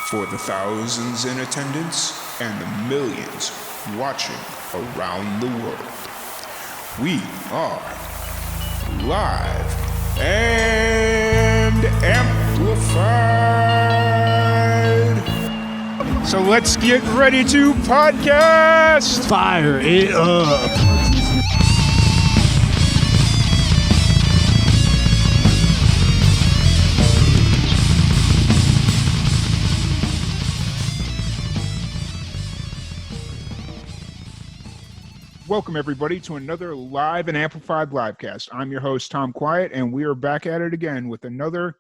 For the thousands in attendance and the millions watching around the world, we are live and amplified. So let's get ready to podcast. Fire it up. Welcome, everybody, to another live and amplified livecast. I'm your host, Tom Quiet, and we are back at it again with another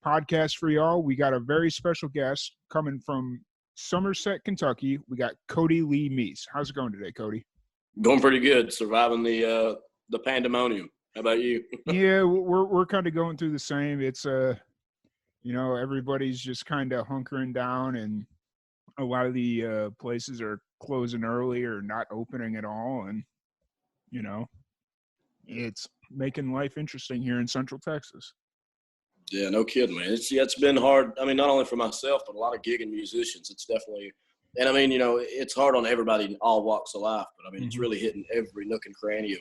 podcast for y'all. We got a very special guest coming from Somerset, Kentucky. We got Cody Lee Meece. How's it going today, Cody? Going pretty good, surviving the pandemonium. How about you? Yeah, we're kind of going through the same. It's everybody's just kind of hunkering down, and a lot of the places are closing early or not opening at all, and it's making life interesting here in Central Texas. Yeah, no kidding, man. It's been hard. I mean, not only for myself, but a lot of gigging musicians. It's definitely, and I mean, it's hard on everybody in all walks of life. But I mean, It's really hitting every nook and cranny of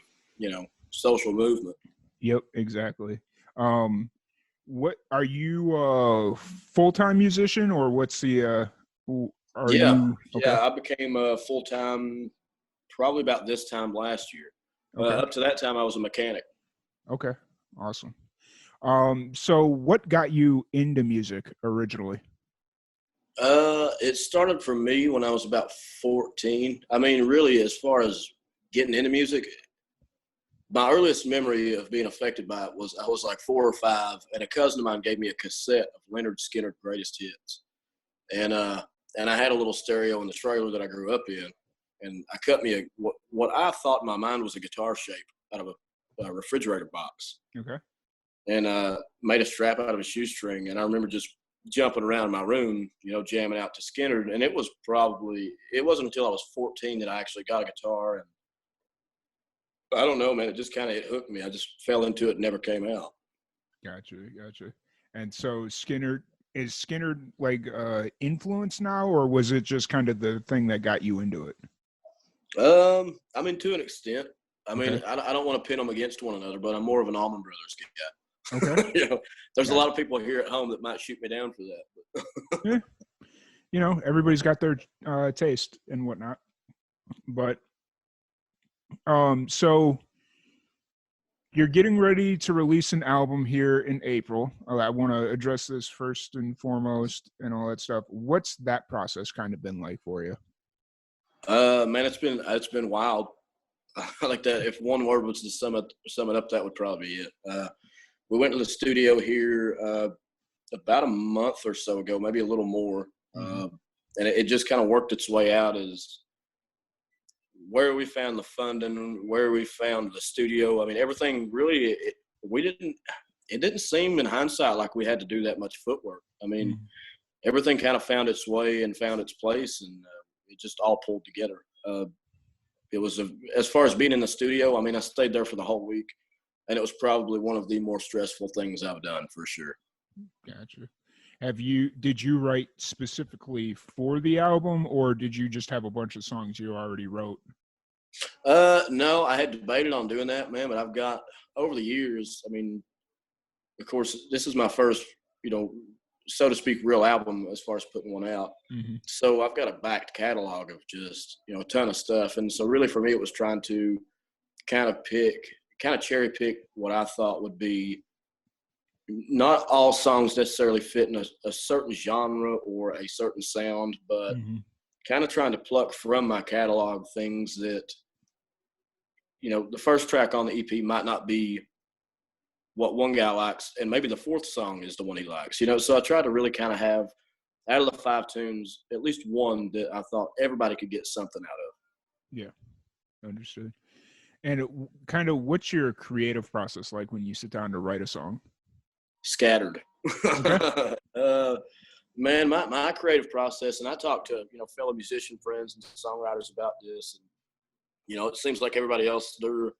social movement. Yep, exactly. What are you a full-time musician, or what's the? Yeah, I became a full-time probably about this time last year. Okay. Up to that time, I was a mechanic. Okay, awesome. So what got you into music originally? It started for me when I was about 14. I mean, really, as far as getting into music, my earliest memory of being affected by it was I was like 4 or 5, and a cousin of mine gave me a cassette of Leonard Skinner's Greatest Hits. And I had a little stereo in the trailer that I grew up in, and I cut me what I thought in my mind was a guitar shape out of a refrigerator box. Okay. And made a strap out of a shoestring, and I remember just jumping around my room, jamming out to Skinner. And it wasn't until I was 14 that I actually got a guitar, and I don't know, man, it just kind of hooked me. I just fell into it and never came out. Gotcha. And so is Skinner like influence now, or was it just kind of the thing that got you into it? I mean, to an extent. I mean, okay. I don't want to pin them against one another, but I'm more of an Allman Brothers guy. Okay. There's a lot of people here at home that might shoot me down for that. Yeah. Everybody's got their taste and whatnot. But so you're getting ready to release an album here in April. I want to address this first and foremost and all that stuff. What's that process kind of been like for you? Man, it's been wild. Like that. If one word was to sum it up, that would probably be it. We went to the studio here about a month or so ago, maybe a little more, and it just kind of worked its way out as where we found the funding, where we found the studio. I mean, everything really, it didn't seem in hindsight like we had to do that much footwork. I mean, everything kind of found its way and found its place, and it just all pulled together. It was, as far as being in the studio, I mean, I stayed there for the whole week, and it was probably one of the more stressful things I've done for sure. Gotcha. Did you write specifically for the album, or did you just have a bunch of songs you already wrote? No, I had debated on doing that, man, but I've got, over the years, I mean, of course, this is my first, so to speak, real album as far as putting one out. So I've got a backed catalog of just, a ton of stuff. And so really for me, it was trying to kind of cherry pick what I thought would be not all songs necessarily fit in a certain genre or a certain sound, but kind of trying to pluck from my catalog things that, the first track on the EP might not be what one guy likes, and maybe the fourth song is the one he likes, So I tried to really kind of have, out of the 5 tunes, at least one that I thought everybody could get something out of. Yeah, understood. And what's your creative process like when you sit down to write a song? Scattered. Okay. Man, my creative process, and I talk to, fellow musician friends and songwriters about this, and, it seems like everybody else, their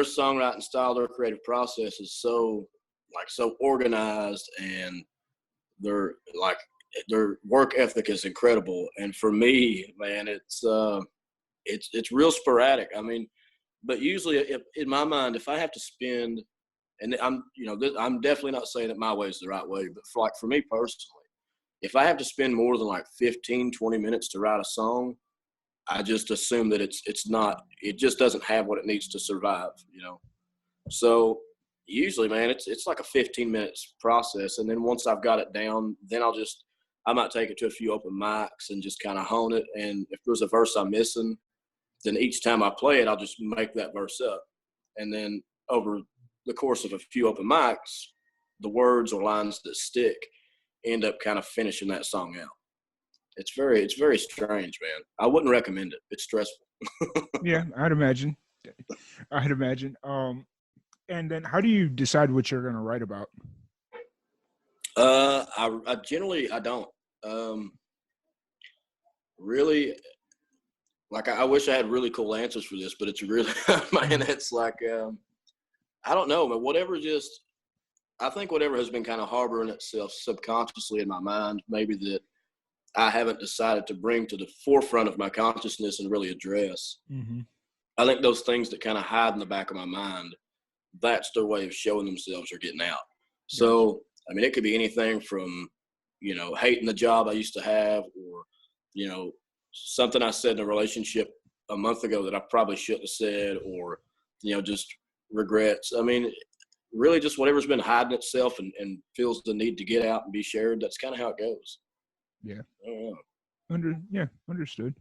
songwriting style, their creative process is so organized, and they're like their work ethic is incredible. And for me, man, it's real sporadic. I mean, but usually in my mind, if I have to spend, and I'm definitely not saying that my way is the right way, but for me personally, if I have to spend more than like 15, 20 minutes to write a song, I just assume that it just doesn't have what it needs to survive, So usually, man, it's like a 15 minutes process. And then once I've got it down, then I might take it to a few open mics and just kind of hone it. And if there's a verse I'm missing, then each time I play it, I'll just make that verse up. And then over the course of a few open mics, the words or lines that stick end up kind of finishing that song out. It's very strange, man. I wouldn't recommend it. It's stressful. Yeah, I'd imagine. And then how do you decide what you're going to write about? I generally don't. Really, like I wish I had really cool answers for this, but it's really, man, it's like, I don't know, man. I think whatever has been kind of harboring itself subconsciously in my mind, maybe that I haven't decided to bring to the forefront of my consciousness and really address. Mm-hmm. I think those things that kind of hide in the back of my mind, that's their way of showing themselves or getting out. So, I mean, it could be anything from, hating the job I used to have, or, something I said in a relationship a month ago that I probably shouldn't have said, or, just regrets. I mean, really just whatever's been hiding itself and feels the need to get out and be shared. That's kind of how it goes. Yeah. Understood.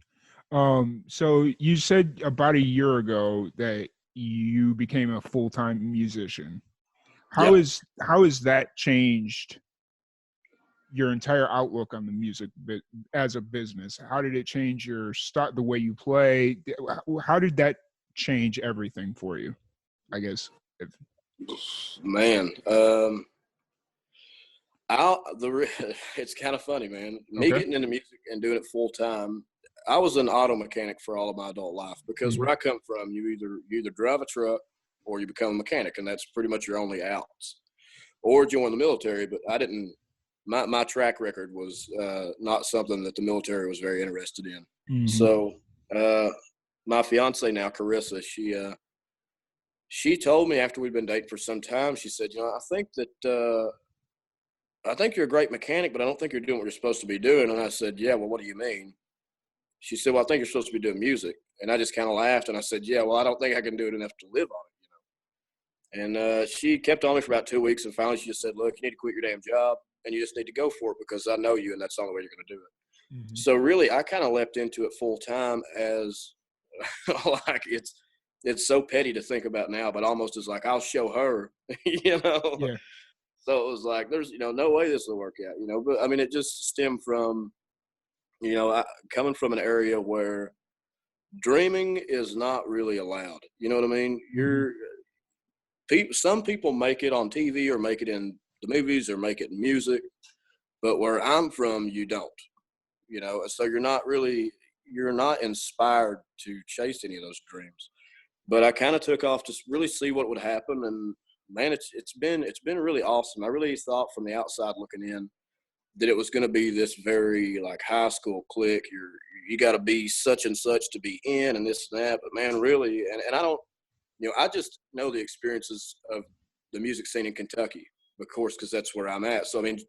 So you said about a year ago that you became a full-time musician. How is that changed your entire outlook on the music as a business? How did it change the way you play? How did that change everything for you? I guess. Man, it's kind of funny, man. Me getting into music and doing it full time. I was an auto mechanic for all of my adult life because where I come from, you either drive a truck or you become a mechanic, and that's pretty much your only outs. Or join the military, but I didn't. My track record was not something that the military was very interested in. Mm-hmm. So my fiance now, Carissa, she told me after we'd been dating for some time, she said, I think you're a great mechanic, but I don't think you're doing what you're supposed to be doing. And I said, yeah, well, what do you mean? She said, well, I think you're supposed to be doing music. And I just kind of laughed, and I said, yeah, well, I don't think I can do it enough to live on it, And she kept on me for about 2 weeks, and finally she just said, look, you need to quit your damn job, and you just need to go for it because I know you, and that's the only way you're going to do it. Mm-hmm. So really, I kind of leapt into it full time as like it's so petty to think about now, but almost as like I'll show her, Yeah. So it was like there's no way this will work out, But I mean, it just stemmed from coming from an area where dreaming is not really allowed. You know what I mean? Some people make it on TV or make it in the movies or make it in music, but where I'm from, you don't. So you're not inspired to chase any of those dreams. But I kind of took off to really see what would happen, and man, it's been really awesome. I really thought from the outside looking in that it was going to be this very like high school clique. You got to be such and such to be in, and this and that. But man, really, and I don't, I just know the experiences of the music scene in Kentucky, of course, because that's where I'm at. So I mean,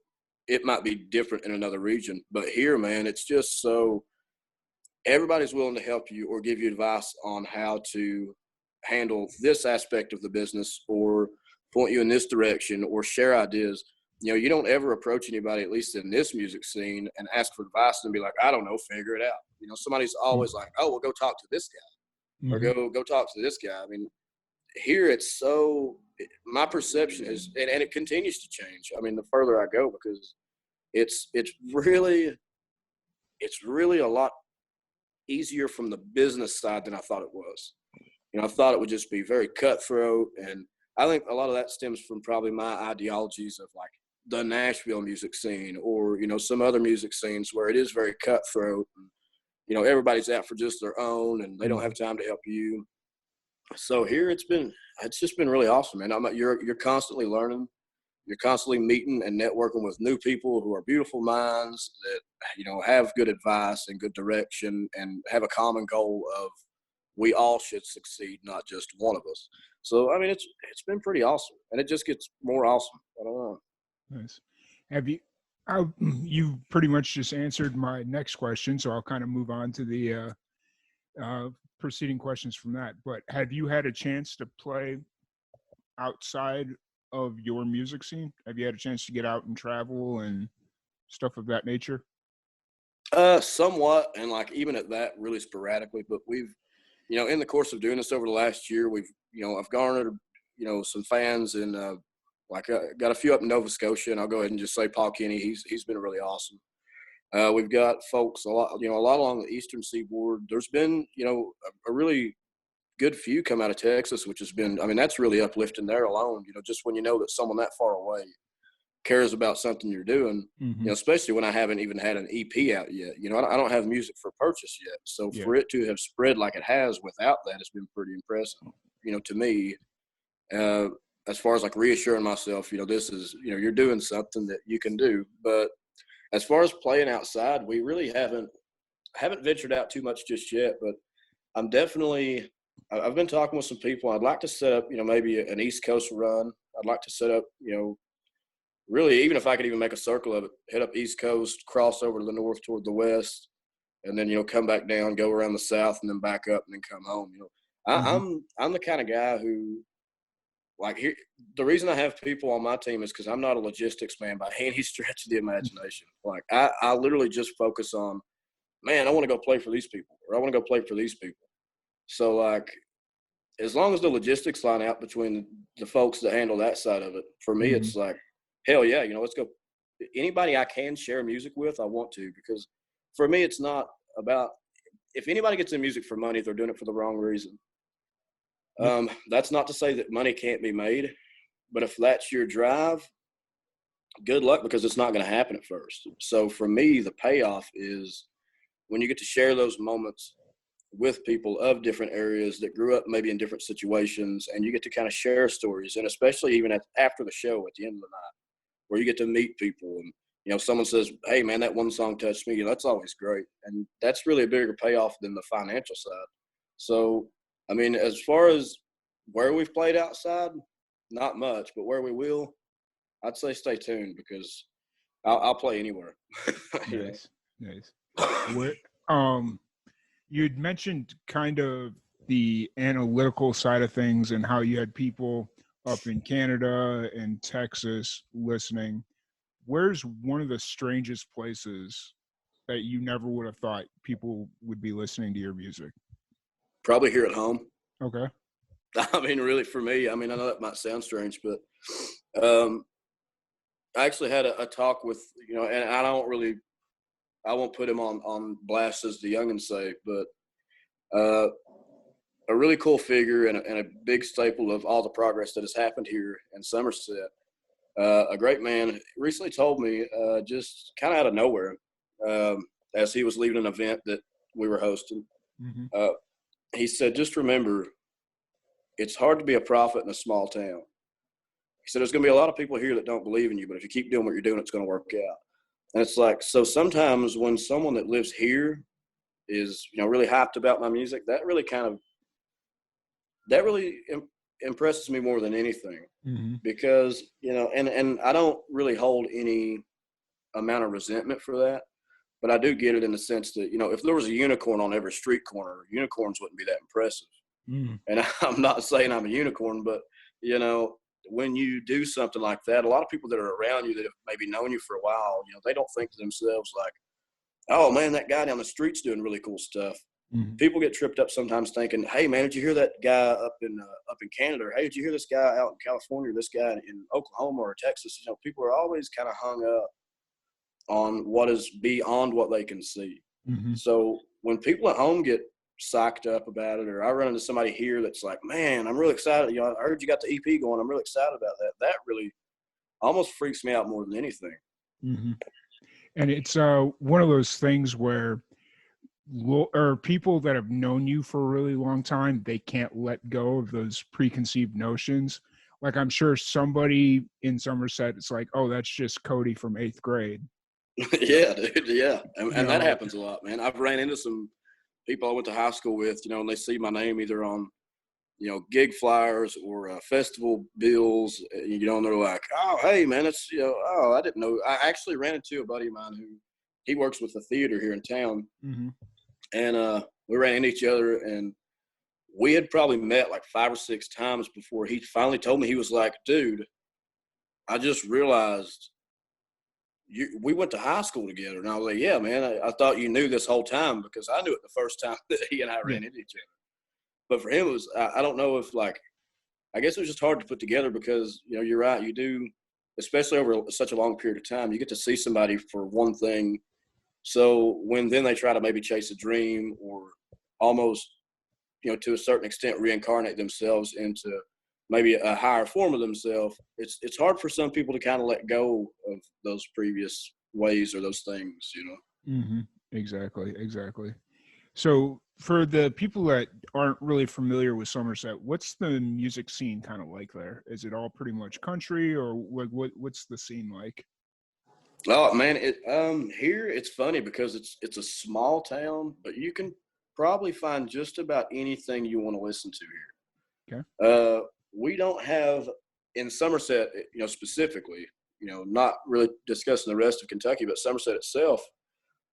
it might be different in another region, but here, man, it's just so everybody's willing to help you or give you advice on how to handle this aspect of the business or point you in this direction or share ideas. You don't ever approach anybody, at least in this music scene, and ask for advice and be like, I don't know, figure it out. Somebody's always like, oh, well, go talk to this guy or go talk to this guy. I mean, here it's my perception is, and it continues to change. I mean, the further I go, because it's really a lot easier from the business side than I thought it was. I thought it would just be very cutthroat, and I think a lot of that stems from probably my ideologies of like the Nashville music scene or, some other music scenes where it is very cutthroat and, everybody's out for just their own and they don't have time to help you. So here it's just been really awesome, man. You're constantly learning. you're constantly meeting and networking with new people who are beautiful minds that, have good advice and good direction and have a common goal of we all should succeed, not just one of us. So, I mean, it's been pretty awesome, and it just gets more awesome. I don't know. Nice. Have you? You pretty much just answered my next question, so I'll kind of move on to the preceding questions from that. But have you had a chance to play outside of your music scene? Have you had a chance to get out and travel and stuff of that nature? Somewhat, and like even at that, really sporadically. But we've, in the course of doing this over the last year, we've, I've garnered, some fans and got a few up in Nova Scotia, and I'll go ahead and just say Paul Kenny. He's been really awesome. We've got folks a lot along the eastern seaboard. There's been, a really good few come out of Texas, which has been, I mean, that's really uplifting there alone. Just when you know that someone that far away cares about something you're doing, especially when I haven't even had an EP out yet. I don't have music for purchase yet. So for it to have spread like it has without that has been pretty impressive, to me, as far as like reassuring myself, this is, you're doing something that you can do. But as far as playing outside, we really haven't ventured out too much just yet, but I've been talking with some people. I'd like to set up, maybe an East Coast run. I'd like to set up, really, even if I could even make a circle of it, hit up East Coast, cross over to the north toward the west, and then, come back down, go around the south, and then back up and then come home. I'm the kind of guy who, the reason I have people on my team is because I'm not a logistics man by any stretch of the imagination. Like, I literally just focus on, man, I want to go play for these people, or I want to go play for these people. So, as long as the logistics line out between the folks that handle that side of it, for me, it's like, hell yeah, let's go. Anybody I can share music with, I want to, because for me, it's not about, if anybody gets in music for money, they're doing it for the wrong reason. That's not to say that money can't be made, but if that's your drive, good luck, because it's not going to happen at first. So for me, the payoff is when you get to share those moments with people of different areas that grew up maybe in different situations, and you get to kind of share stories, and especially even after the show at the end of the night, where you get to meet people and, someone says, hey, man, that one song touched me. That's always great. And that's really a bigger payoff than the financial side. So, I mean, as far as where we've played outside, not much, but where we will, I'd say stay tuned, because I'll play anywhere. Nice. Where, you'd mentioned kind of the analytical side of things and how you had people up in Canada and Texas listening. Where's one of the strangest places that you never would have thought people would be listening to your music? Probably here at home. Okay. I mean, really, for me, I mean, I know that might sound strange, but I actually had a talk with, and I won't put him on blast, as the youngins say, but a really cool figure and a big staple of all the progress that has happened here in Somerset. A great man recently told me, just kind of out of nowhere, as he was leaving an event that we were hosting, he said, just remember, it's hard to be a prophet in a small town. He said, there's going to be a lot of people here that don't believe in you, but if you keep doing what you're doing, it's going to work out. And it's like, so sometimes when someone that lives here is, really hyped about my music, that really impresses me more than anything, because, and I don't really hold any amount of resentment for that, but I do get it in the sense that, if there was a unicorn on every street corner, unicorns wouldn't be that impressive. And I'm not saying I'm a unicorn, but, when you do something like that, a lot of people that are around you that have maybe known you for a while, they don't think to themselves like, oh man, that guy down the street's doing really cool stuff. People get tripped up sometimes thinking, hey man, did you hear that guy up in Canada? Or hey, did you hear this guy out in California, or this guy in Oklahoma or Texas? People are always kind of hung up on what is beyond what they can see. So when people at home get psyched up about it, or I run into somebody here that's like, man, I'm really excited. I heard you got the EP going. I'm really excited about that. That really almost freaks me out more than anything. And it's one of those things where people that have known you for a really long time, they can't let go of those preconceived notions. Like, I'm sure somebody in Somerset, it's like, oh, that's just Cody from 8th grade. Yeah, dude. Yeah. And that know, happens a lot, man. I've ran into some people I went to high school with, and they see my name either on, gig flyers or festival bills, and they're like, oh, hey, man, it's, oh, I didn't know. I actually ran into a buddy of mine who he works with the theater here in town. Mm-hmm. And we ran into each other, and we had probably met like 5 or 6 times before he finally told me. He was like, dude, I just realized we went to high school together. And I was like, yeah, man, I thought you knew this whole time, because I knew it the first time that he and I ran into each other. But for him, it was, I don't know if, like, I guess it was just hard to put together because, you're right. You do, especially over such a long period of time, you get to see somebody for one thing. So when then they try to maybe chase a dream or almost, to a certain extent, reincarnate themselves into maybe a higher form of themselves, it's hard for some people to kind of let go of those previous ways or those things, Mm-hmm. Exactly. So for the people that aren't really familiar with Somerset, what's the music scene kind of like there? Is it all pretty much country, or what's the scene like? Oh man, here it's funny because it's a small town, but you can probably find just about anything you want to listen to here. Okay. We don't have in Somerset, specifically, not really discussing the rest of Kentucky, but Somerset itself,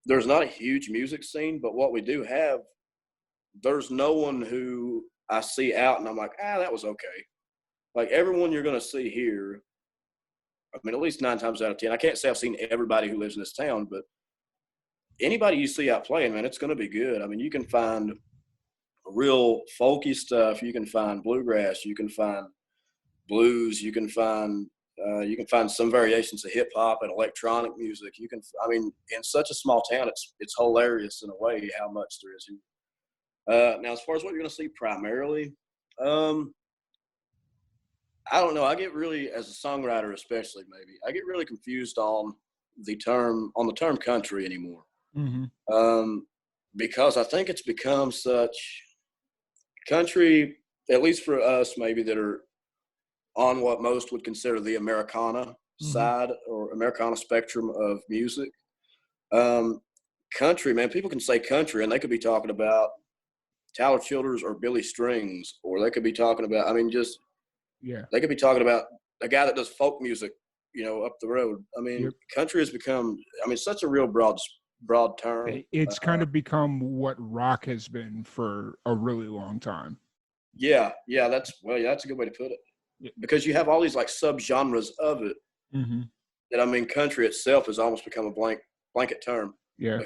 there's not a huge music scene, but what we do have, there's no one who I see out and I'm like, that was okay. Like everyone you're going to see here, I mean, at least 9 times out of 10, I can't say I've seen everybody who lives in this town, but anybody you see out playing, man, it's going to be good. I mean, you can find real folky stuff. You can find bluegrass. You can find blues. You can find some variations of hip hop and electronic music. In such a small town, it's hilarious in a way how much there is here. Now, as far as what you're going to see primarily, I don't know. I get really, as a songwriter especially, maybe I get really confused on the term country anymore. Mm-hmm. Because I think it's become such country, at least for us, maybe that are on what most would consider the Americana side or Americana spectrum of music. Country, man, people can say country and they could be talking about Tyler Childers or Billy Strings, or they could be talking about, they could be talking about a guy that does folk music, up the road. Country has become, such a real broad term. It's kind of become what rock has been for a really long time. Yeah, that's a good way to put it. Yeah. Because you have all these like subgenres of it. Mm-hmm. That country itself has almost become a blanket term. Yeah.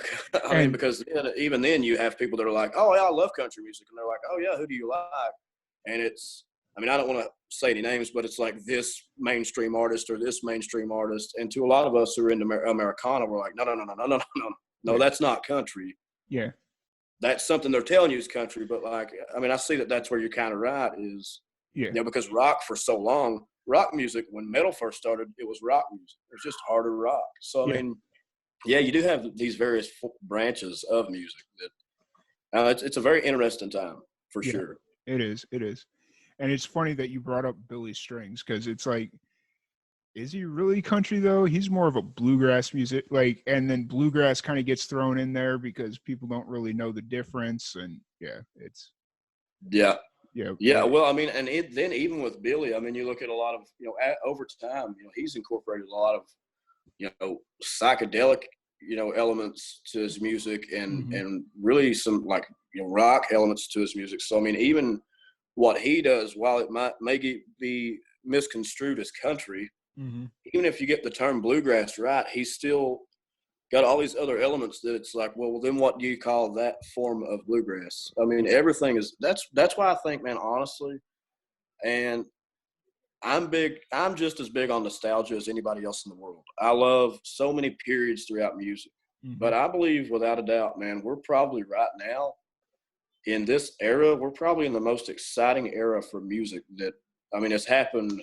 Because even then you have people that are like, oh yeah, I love country music, and they're like, oh yeah, who do you like? And it's, I don't want to say any names, but it's like this mainstream artist or this mainstream artist. And to a lot of us who are into Americana, we're like, no, that's not country. Yeah. That's something they're telling you is country. But I see that's where you're kind of right is, because rock for so long, rock music, when metal first started, it was rock music. It was just harder rock. So, you do have these various branches of music that it's a very interesting time for sure. It is. And it's funny that you brought up Billy Strings, because it's like, is he really country though? He's more of a bluegrass music, and then bluegrass kind of gets thrown in there because people don't really know the difference. And it's. Yeah. Well, and then even with Billy, you look at a lot of, over time, he's incorporated a lot of, psychedelic, elements to his music and really some rock elements to his music. So, even what he does, while it may be misconstrued as country, even if you get the term bluegrass right, he's still got all these other elements that it's like, well, then what do you call that form of bluegrass? Everything is, that's why I think, man, honestly, and I'm just as big on nostalgia as anybody else in the world. I love so many periods throughout music, but I believe without a doubt, man, we're probably right now in this era, we're probably in the most exciting era for music that, it's happened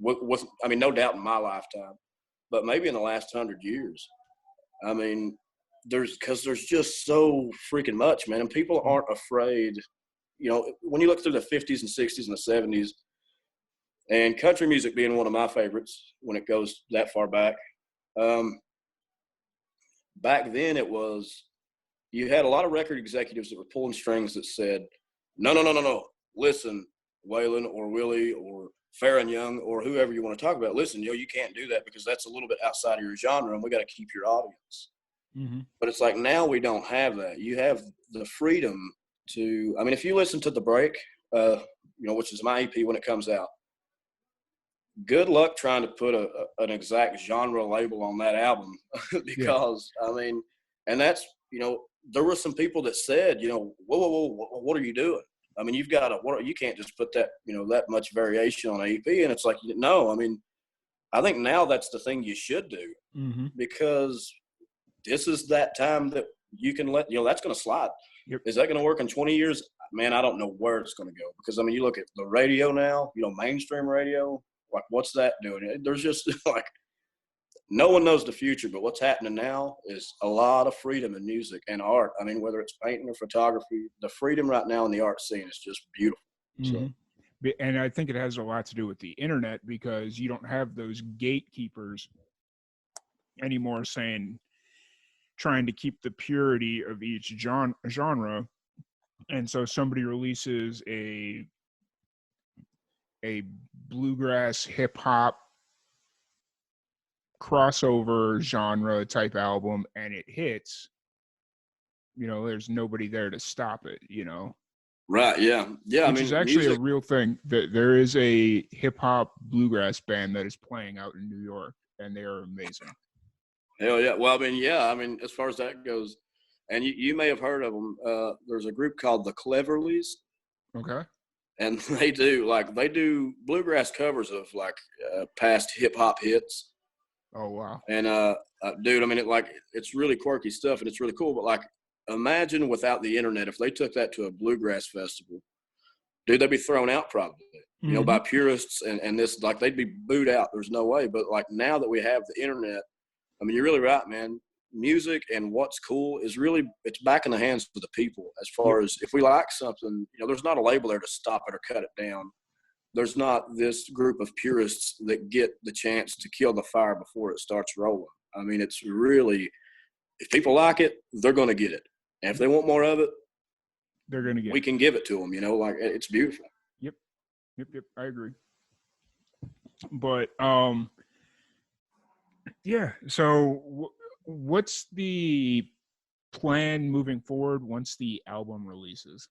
with no doubt in my lifetime, but maybe in the last 100 years. There's just so freaking much, man. And people aren't afraid, when you look through the 50s and 60s and the 70s, And country music being one of my favorites when it goes that far back. Back then you had a lot of record executives that were pulling strings that said, no. Listen, Waylon or Willie or Farron Young or whoever you want to talk about, listen, you can't do that because that's a little bit outside of your genre and we got to keep your audience. Mm-hmm. But it's like now we don't have that. You have the freedom to, I mean, if you listen to The Break, which is my EP when it comes out, good luck trying to put an exact genre label on that album because, I mean, and that's, there were some people that said, whoa, what are you doing? I mean, you've got you can't just put that, that much variation on an EP. And it's like, no, I mean, I think now that's the thing you should do because this is that time that you can let, that's going to slide. Yep. Is that going to work in 20 years? Man, I don't know where it's going to go because, I mean, you look at the radio now, mainstream radio, like what's that doing? There's just like, no one knows the future, but what's happening now is a lot of freedom in music and art. I mean, whether it's painting or photography, the freedom right now in the art scene is just beautiful. Mm-hmm. So. And I think it has a lot to do with the internet because you don't have those gatekeepers anymore trying to keep the purity of each genre. And so somebody releases a bluegrass hip hop crossover genre type album and it hits, there's nobody there to stop it, Right. Yeah. Which is actually a real thing. That there is a hip hop bluegrass band that is playing out in New York and they are amazing. Hell yeah. Well, I mean, as far as that goes, and you may have heard of them. There's a group called the Cleverleys. Okay. And they do bluegrass covers of past hip hop hits. Oh, wow. And dude, I mean, it's really quirky stuff and it's really cool. But imagine without the internet, if they took that to a bluegrass festival, dude, they'd be thrown out probably, by purists and this, they'd be booed out. There's no way. But now that we have the internet, I mean, you're really right, man. Music and what's cool is really, it's back in the hands of the people as far as if we like something, there's not a label there to stop it or cut it down. There's not this group of purists that get the chance to kill the fire before it starts rolling. I mean, it's really, if people like it, they're going to get it. And if they want more of it, they're going to get it. We can give it to them, it's beautiful. Yep. I agree. But, yeah. So what's the plan moving forward once the album releases?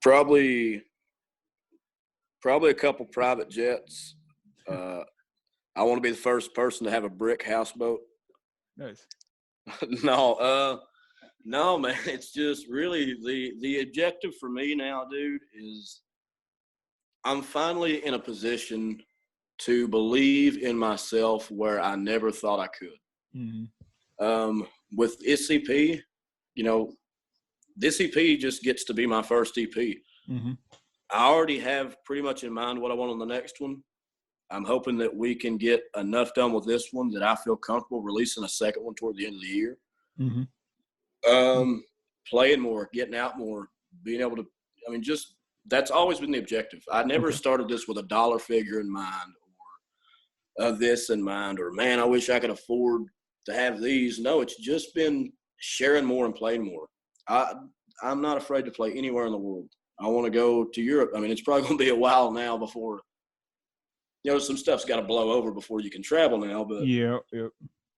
Probably a couple private jets. I want to be the first person to have a brick houseboat. Nice. No, man. It's just really the objective for me now, dude, is I'm finally in a position to believe in myself where I never thought I could. Mm-hmm. With this EP, this EP just gets to be my first EP. Mm-hmm. I already have pretty much in mind what I want on the next one. I'm hoping that we can get enough done with this one that I feel comfortable releasing a second one toward the end of the year. Mm-hmm. Playing more, getting out more, being able to, just that's always been the objective. I never started this with a dollar figure in mind or this in mind or, man, I wish I could afford to have these. No, it's just been sharing more and playing more. I'm not afraid to play anywhere in the world. I want to go to Europe. I mean, it's probably going to be a while now before, some stuff's got to blow over before you can travel now. But,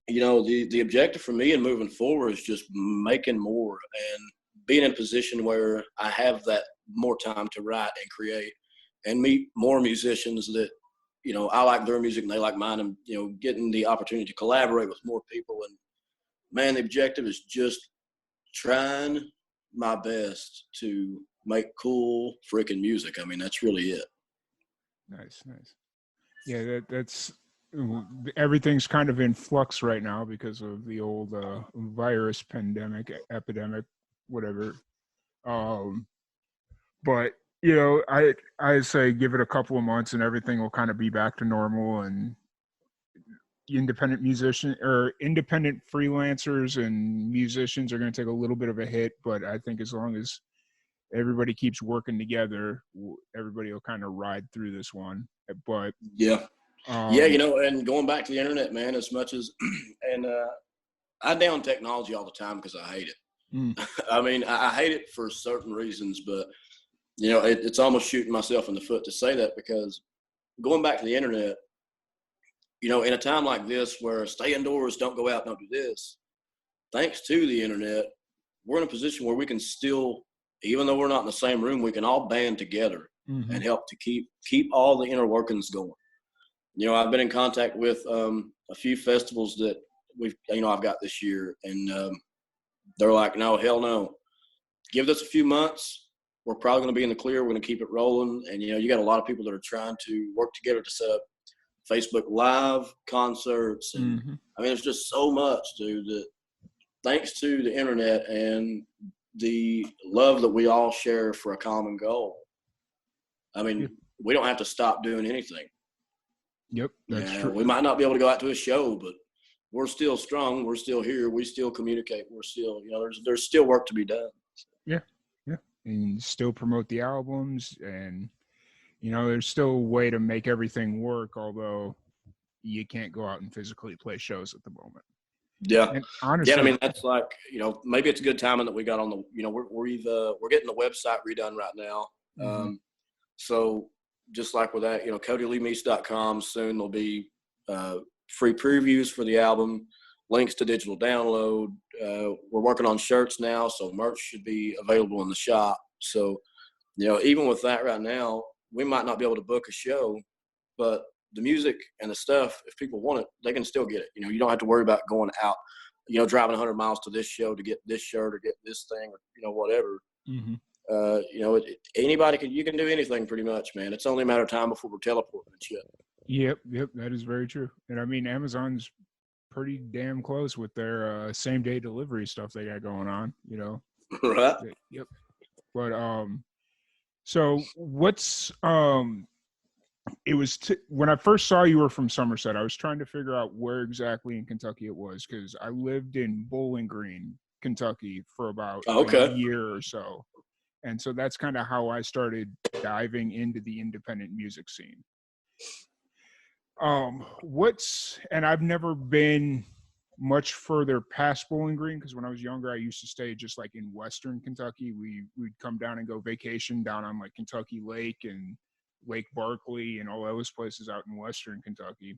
the objective for me in moving forward is just making more and being in a position where I have that more time to write and create and meet more musicians that, I like their music and they like mine and, getting the opportunity to collaborate with more people. And, man, the objective is just trying my best to make cool freaking music. I mean, that's really it. Nice. Yeah, that's everything's kind of in flux right now because of the old virus pandemic, epidemic, whatever. But I say give it a couple of months and everything will kind of be back to normal, and independent freelancers and musicians are going to take a little bit of a hit, but I think as long as everybody keeps working together, everybody will kind of ride through this one. But yeah, and going back to the internet, man, as much as and I down technology all the time because I hate it. I mean, I hate it for certain reasons, but it's almost shooting myself in the foot to say that, because going back to the internet, in a time like this where stay indoors, don't go out, don't do this, thanks to the internet, we're in a position where we can still, even though we're not in the same room, we can all band together and help to keep all the inner workings going. I've been in contact with a few festivals that I've got this year, and they're like, no, hell no. Give this a few months. We're probably going to be in the clear. We're going to keep it rolling. And, you got a lot of people that are trying to work together to set up Facebook Live concerts. And, I mean, there's just so much, dude, that thanks to the internet and the love that we all share for a common goal, I mean, we don't have to stop doing anything. Yep, that's true. We might not be able to go out to a show, but we're still strong. We're still here. We still communicate. We're still, there's still work to be done. Yeah. And still promote the albums, and there's still a way to make everything work, although you can't go out and physically play shows at the moment. Yeah. And honestly, I mean, that's like, maybe it's a good timing that we got on the, we're getting the website redone right now. So just like with that, CodyLeeMeece.com, soon there'll be free previews for the album, links to digital download. We're working on shirts now, so merch should be available in the shop. So, even with that right now, we might not be able to book a show, but the music and the stuff, if people want it, they can still get it. You don't have to worry about going out, driving 100 miles to this show to get this shirt or get this thing or, whatever. Anybody you can do anything pretty much, man. It's only a matter of time before we're teleporting and shit. Yep, that is very true. And I mean, Amazon's pretty damn close with their same day delivery stuff they got going on, Right. Yep. But so what's it was when I first saw you were from Somerset, I was trying to figure out where exactly in Kentucky it was, because I lived in Bowling Green, Kentucky for about a year or so. And so that's kind of how I started diving into the independent music scene. And I've never been much further past Bowling Green, because when I was younger, I used to stay just like in Western Kentucky. We'd come down and go vacation down on like Kentucky Lake and Lake Barkley and all those places out in Western Kentucky.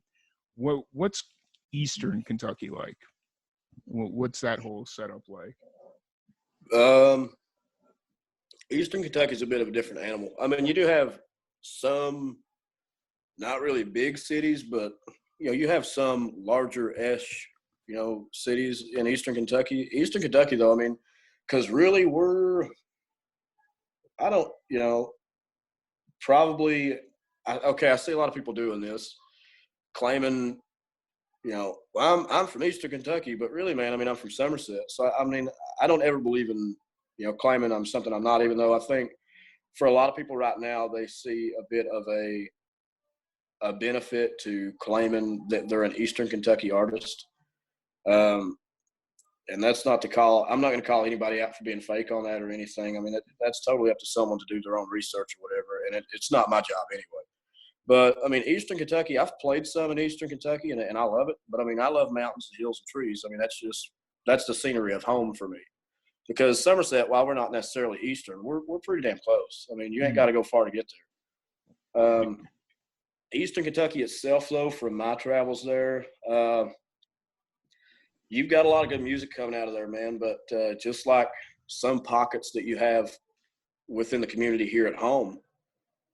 What's Eastern Kentucky like? What's that whole setup like? Eastern Kentucky is a bit of a different animal. I mean, you do have some not really big cities, but you have some larger-ish, cities in Eastern Kentucky. Eastern Kentucky, though, I mean, because really I see a lot of people doing this, claiming, I'm from Eastern Kentucky, but really, man, I mean, I'm from Somerset. So, I mean, I don't ever believe in, claiming I'm something I'm not, even though I think for a lot of people right now, they see a bit of a benefit to claiming that they're an Eastern Kentucky artist. And that's not I'm not going to call anybody out for being fake on that or anything. I mean, that's totally up to someone to do their own research or whatever. And it's not my job anyway. But I mean, Eastern Kentucky, I've played some in Eastern Kentucky and I love it. But I mean, I love mountains and hills and trees. I mean, that's the scenery of home for me. Because Somerset, while we're not necessarily Eastern, we're pretty damn close. I mean, you ain't got to go far to get there. Eastern Kentucky itself, though, from my travels there, you've got a lot of good music coming out of there, man. But just like some pockets that you have within the community here at home,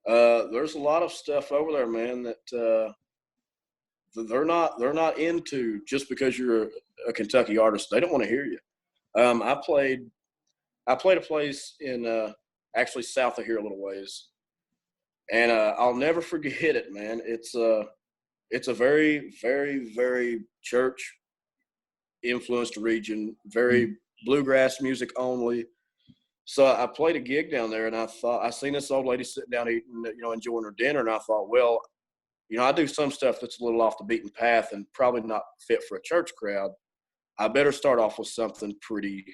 there's a lot of stuff over there, man, that they're not into just because you're a Kentucky artist. They don't want to hear you. I played a place in actually south of here a little ways. And I'll never forget it, man. It's a very, very, very church influenced region, very bluegrass music only. So I played a gig down there, and I seen this old lady sitting down eating, enjoying her dinner, and I thought, well, I do some stuff that's a little off the beaten path and probably not fit for a church crowd. I better start off with something pretty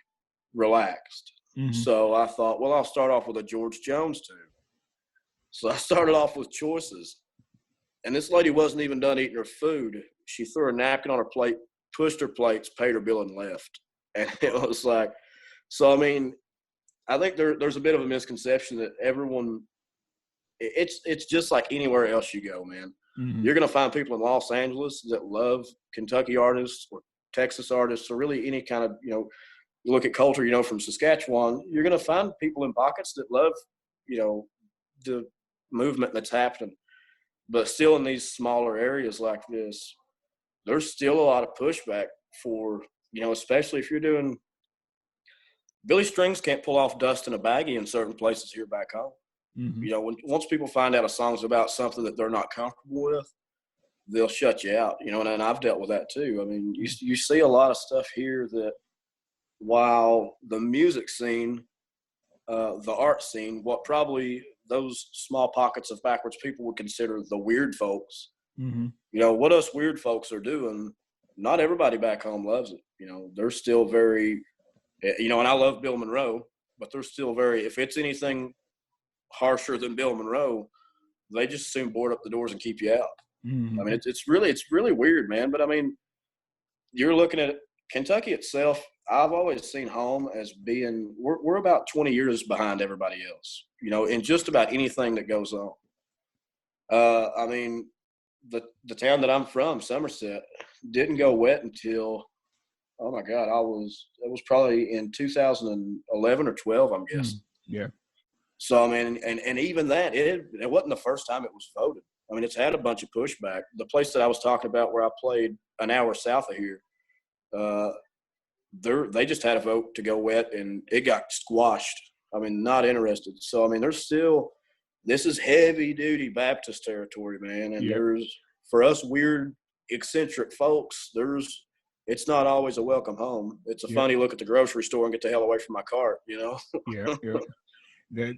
relaxed. Mm-hmm. So I thought, well, I'll start off with a George Jones tune. So I started off with Choices. And this lady wasn't even done eating her food. She threw a napkin on her plate, pushed her plates, paid her bill, and left. And it was like, so, I mean, I think there's a bit of a misconception that everyone – it's just like anywhere else you go, man. Mm-hmm. You're going to find people in Los Angeles that love Kentucky artists or Texas artists or really any kind of, you look at culture, from Saskatchewan. You're going to find people in pockets that love, the movement that's happening. But still in these smaller areas like this, there's still a lot of pushback for, especially if you're doing – Billy Strings can't pull off Dust in a Baggie in certain places here back home. Mm-hmm. Once people find out a song's about something that they're not comfortable with, they'll shut you out, and I've dealt with that too. I mean, you see a lot of stuff here that while the music scene, the art scene, what probably those small pockets of backwards people would consider the weird folks, Mm-hmm. What us weird folks are doing, not everybody back home loves it. They're still very, and I love Bill Monroe, but they're still very, if it's anything harsher than Bill Monroe, they just soon board up the doors and keep you out. Mm-hmm. I mean, it's really weird, man. But I mean, you're looking at Kentucky itself. I've always seen home as being we're about 20 years behind everybody else, in just about anything that goes on. I mean, the town that I'm from, Somerset, didn't go wet until, oh my God, it was probably in 2011 or 12, I'm guessing. Yeah. So I mean, and even that, it wasn't the first time it was voted. I mean, it's had a bunch of pushback. The place that I was talking about where I played an hour south of here, they just had a vote to go wet, and it got squashed. I mean, not interested. So, I mean, this is heavy-duty Baptist territory, man. And there's, for us weird, eccentric folks, it's not always a welcome home. It's a funny look at the grocery store and get the hell away from my cart, Yeah.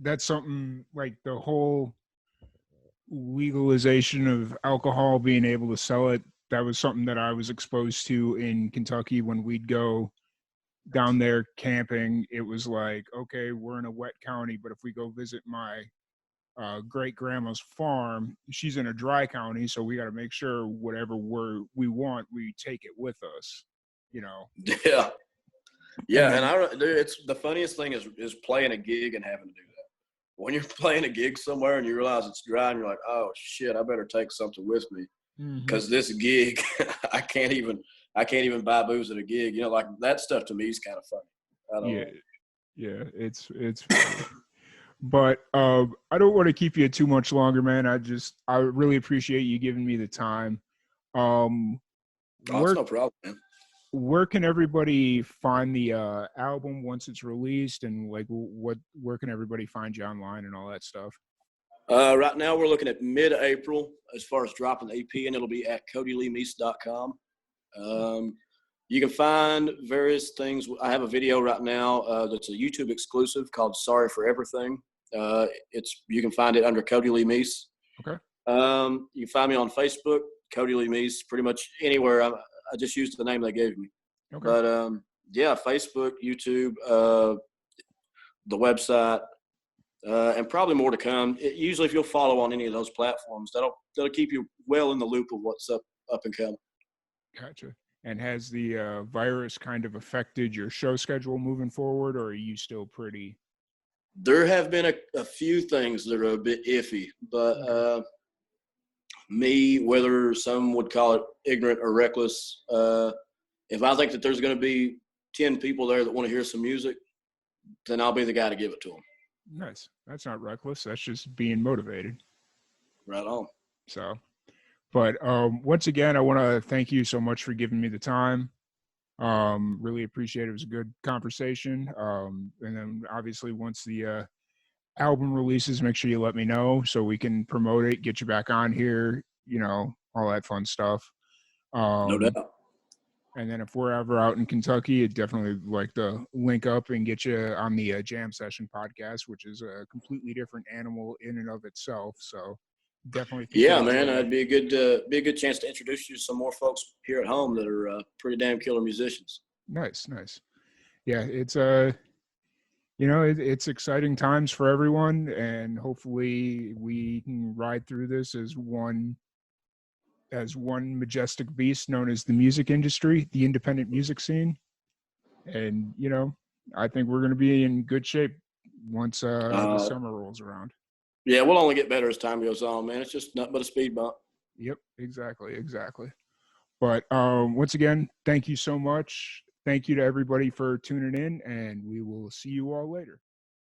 That's something like the whole legalization of alcohol, being able to sell it. That was something that I was exposed to in Kentucky when we'd go down there camping. It was like, okay, we're in a wet county, but if we go visit my great grandma's farm, she's in a dry county, so we got to make sure whatever we want, we take it with us. Yeah, and it's the funniest thing is playing a gig and having to do that. When you're playing a gig somewhere and you realize it's dry and you're like, oh shit, I better take something with me because this gig, I can't even buy booze at a gig. Like that stuff to me is kind of funny. It's but I don't want to keep you too much longer, man. I really appreciate you giving me the time. It's no problem, man. Where can everybody find the album once it's released, and like where can everybody find you online and all that stuff? Right now we're looking at mid-April as far as dropping the EP, and it'll be at codyleemeece.com. You can find various things. I have a video right now that's a YouTube exclusive called Sorry for Everything. You can find it under Cody Lee Meece. Okay. You can find me on Facebook, Cody Lee Meece, pretty much anywhere. I just used the name they gave me. Okay. But, Facebook, YouTube, the website, and probably more to come. Usually if you'll follow on any of those platforms, that'll keep you well in the loop of what's up and coming. Gotcha. And has the virus kind of affected your show schedule moving forward, or are you still pretty? There have been a few things that are a bit iffy, but whether some would call it ignorant or reckless, if I think that there's going to be 10 people there that want to hear some music, then I'll be the guy to give it to them. Nice. That's not reckless. That's just being motivated. Right on. So, but once again, I want to thank you so much for giving me the time. Really appreciate it. It was a good conversation. And then obviously once the album releases, make sure you let me know so we can promote it, get you back on here, all that fun stuff. No doubt. And then if we're ever out in Kentucky, I'd definitely like to link up and get you on the Jam Session podcast, which is a completely different animal in and of itself. So definitely. Yeah, man, it'd be a good chance to introduce you to some more folks here at home that are pretty damn killer musicians. Nice. Yeah, it's it's exciting times for everyone, and hopefully we can ride through this as one majestic beast known as the music industry, the independent music scene. And I think we're going to be in good shape once the summer rolls around. Yeah, we'll only get better as time goes on, man. It's just nothing but a speed bump. Yep, exactly. But once again, thank you so much. Thank you to everybody for tuning in, and we will see you all later.